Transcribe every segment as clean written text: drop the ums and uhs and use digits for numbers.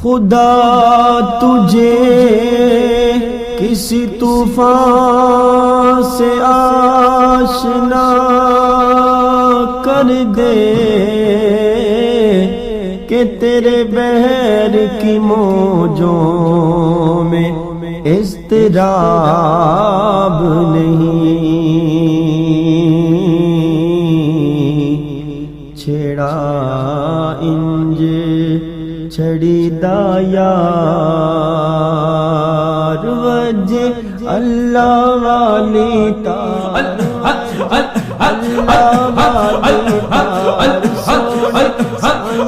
خدا تجھے کسی طوفان سے آشنا کر دے کہ تیرے بحر کی موجوں میں اضطراب نہیں، چھیڑا انج چھڑی دا یار وجہ اللہ والی تار، اللہ والی تار سونے سایہ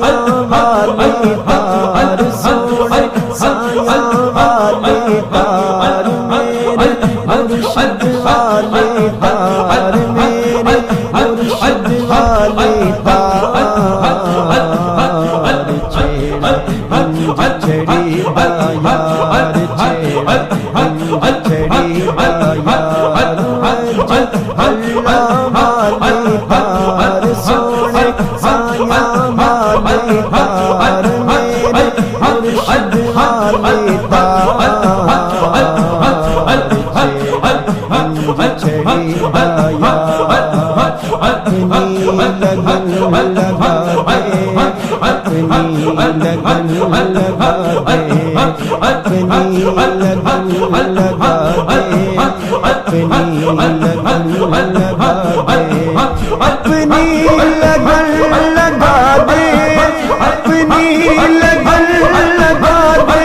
والی تار، سونے سایہ والی تار، میرے مرشد والی تار، میرے مرشد والی تار، چھڑی دا یار، چھڑی دا یار وجہ اللہ والی تار، سونے سایہ والی تار، میرے مرشد والی تار، چھڑی دا یار اپنی لگن لگا دے، اپنی لگن لگا دے، اپنی لگن لگا دے، اپنی لگن لگا دے، اپنی لگن لگا دے، اپنی لگن لگا دے،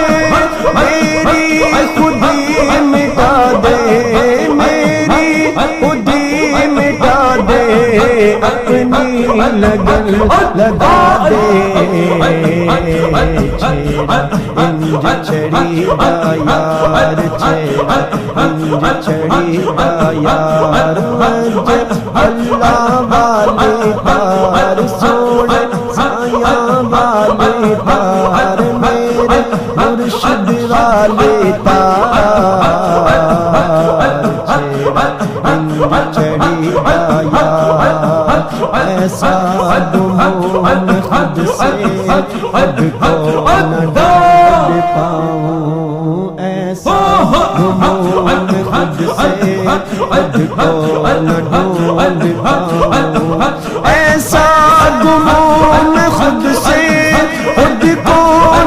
میری خودی مٹا دے، میری خودی مٹا دے، اپنی لگن لگا دے، چھیڑا انج چھڑی دا یار، چھیڑا انج چھڑی دا یار وجہ اللہ والی تار، سونے سایہ والی تار، میرے مرشد والی تار، چھیڑا انج چھڑی دا یار، ایسا گمان خود سے خود کو نہ ڈھونڈ پاؤں، ایسا گمان خود سے خود کو نہ ڈھونڈ پاؤں، ایسا گمان خود سے خود کو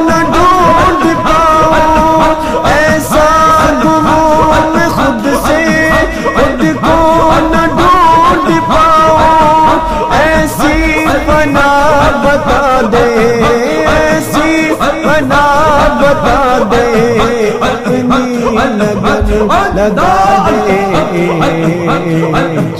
نہ ڈھونڈ پاؤں، ایسا گمان خود سے خود کو نہ ڈھونڈ پاؤں، ایسی فنا بتا دے، ایسی فنا بتا دے، اپنی لگن لگا دے،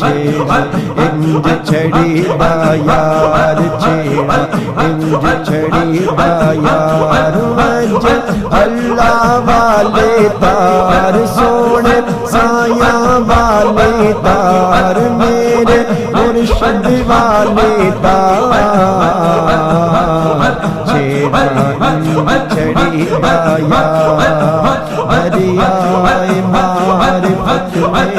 چھیڑا انج چھڑی دا یار، چھیڑا انج چھڑی دا یار وجہ اللہ والی تار، سونے سایہ والی تار، میرے مرشد والی تار، چھیڑا انج چھڑی دا یار، دریائے معرفت میں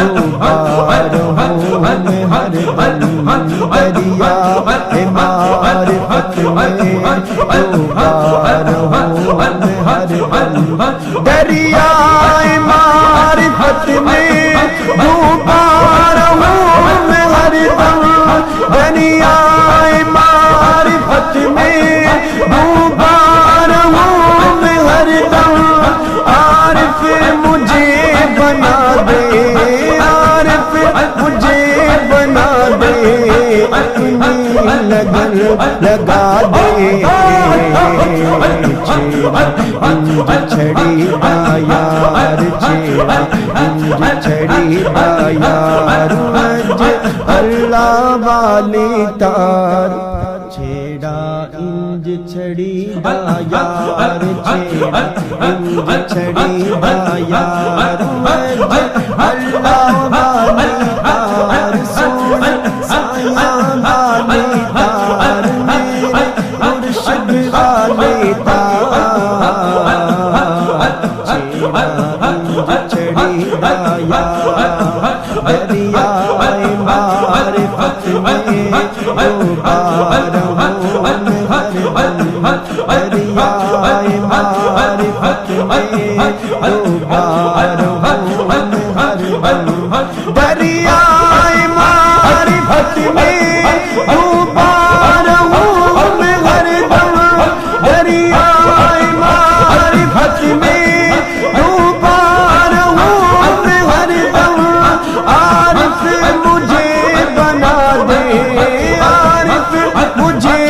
ڈوبار ہوں میں ہر دم، دریائے معرفت میں ڈوبار ہوں میں ہر دم، دریائے معرفت میں ڈوبار ہوں میں ہر دم، دریائے معرفت میں ڈوبار ہوں میں ہر دم، عارف مجھے بنا دے، عارف مجھے بنا دے، اپنی لگن لگا دے، چھیڑا انج چھڑی دا یار، چھیڑا انج چھڑی دا یار وجہ اللہ والی تار، چھیڑا انج چھڑی دا یار، چھیڑا انج چھڑی دا یار وجہ اللہ والی تار، سونے سایہ والی تار، میرے مرشد والی تار، چھیڑا انج چھڑی دا یار، دریائے معرفت میں ڈوبار ہوں میں ہر دم، دریا معرفت میں دوبار ہوں ہر دم دریائے معرفت میں دوبار ہوں ہر دم دریائے معرفت میں دوبار ہوں ہر دم عارف مجھے بنا دے عارف مجھے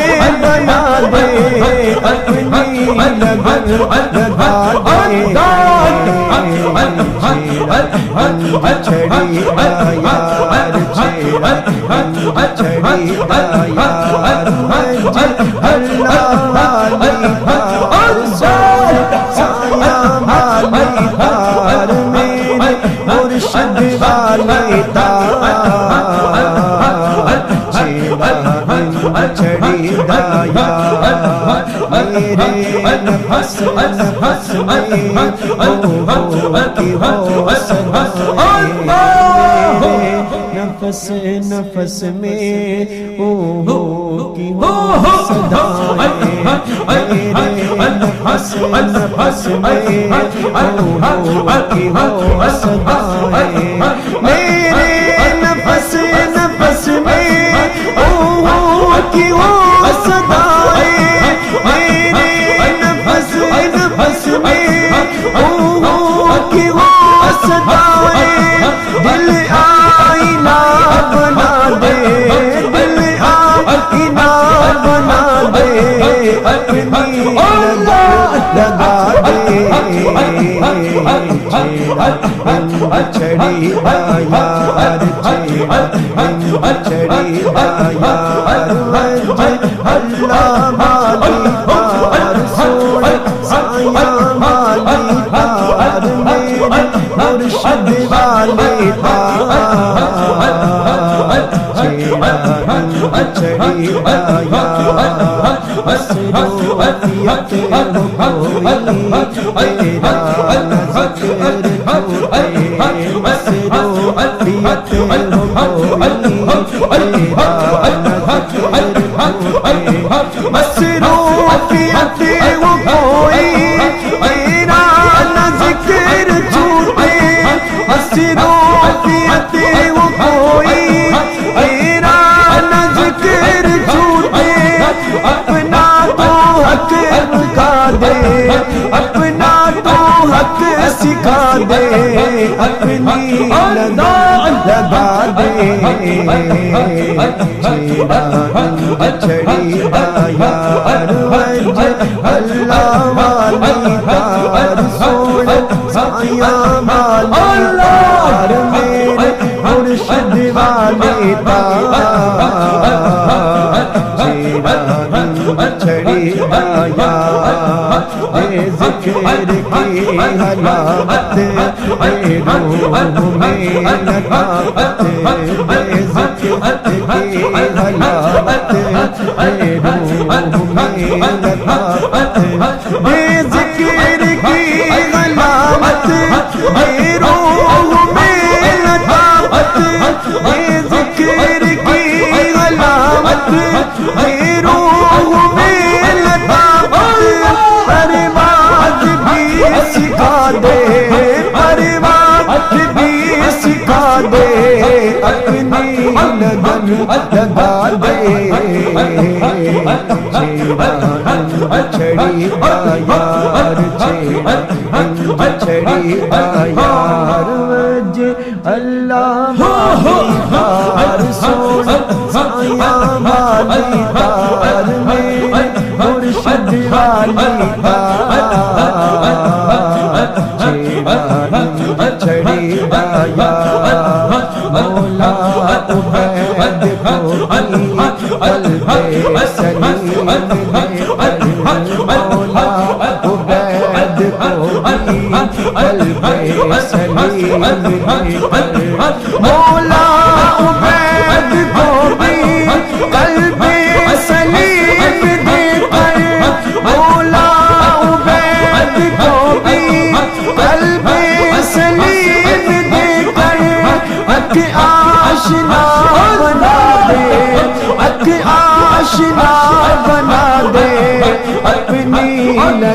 بنا دے اپنی لگن لگا دے چھڑی یار چھیڑا چھڑی یار اللہ والی تار سایہ والی تار میرے مرشد والی تار چھیڑا چھڑی یار میرے نفس نفس میں کی ہو سدائے نفس نفس میں کی ہو سدائے میرے نفس نفس میں کی ہو سدائے میرے نفس نفس میں کی ہو سدائے میرے نفس نفس میں کی ہو سدائے دل آئینہ بنا دے دل آئینہ بنا دے اپنی لگا دے چھڑی یار چھیڑا چھڑی یار اللہ والی تار سوڑ سایہ والی تار میرے مرشد والی تار چھڑی یار مسروفیت ہوئی تیرا ذکر ہوئے مسروفیت ہوئی مصروفیت وہ کوئی تیرا نہ ذکر چھوٹے مصروفیت وہ کوئی تیرا نہ ذکر چھوٹے اپنا تو حق سکھا دے اپنا تو حق سکھا دے اپنی لگا دے چھڑی یار اللہ والی تار سوڑ سایہ والی تار میرے مرشد والی تار چھڑی یار اے ذکر کی حلاوت اے روح میں لطافت اے ذکر کی حلاوت اے روح میں لطافت اے ذکر کی حلاوت اے روح میں لطافت اے ذکر کی حلاوت اے روح میں لطافت پرواز بھی سکھا دے پرواز بھی سکھا دے اپنی لگن لگا دے چھڑی یار چھڑی یار اللہ والی تار سوڑ سایہ والی تار میرے مرشد والی تار چھڑی یار مولا عبید کو قلب سلیم مولا عبید کو قلب سلیم مولا عبید کو قلب سلیم دے کر مولا عبید کو قلب سلیم دے کر حق آشنا بنا دے حق آشنا بنا دے اپنی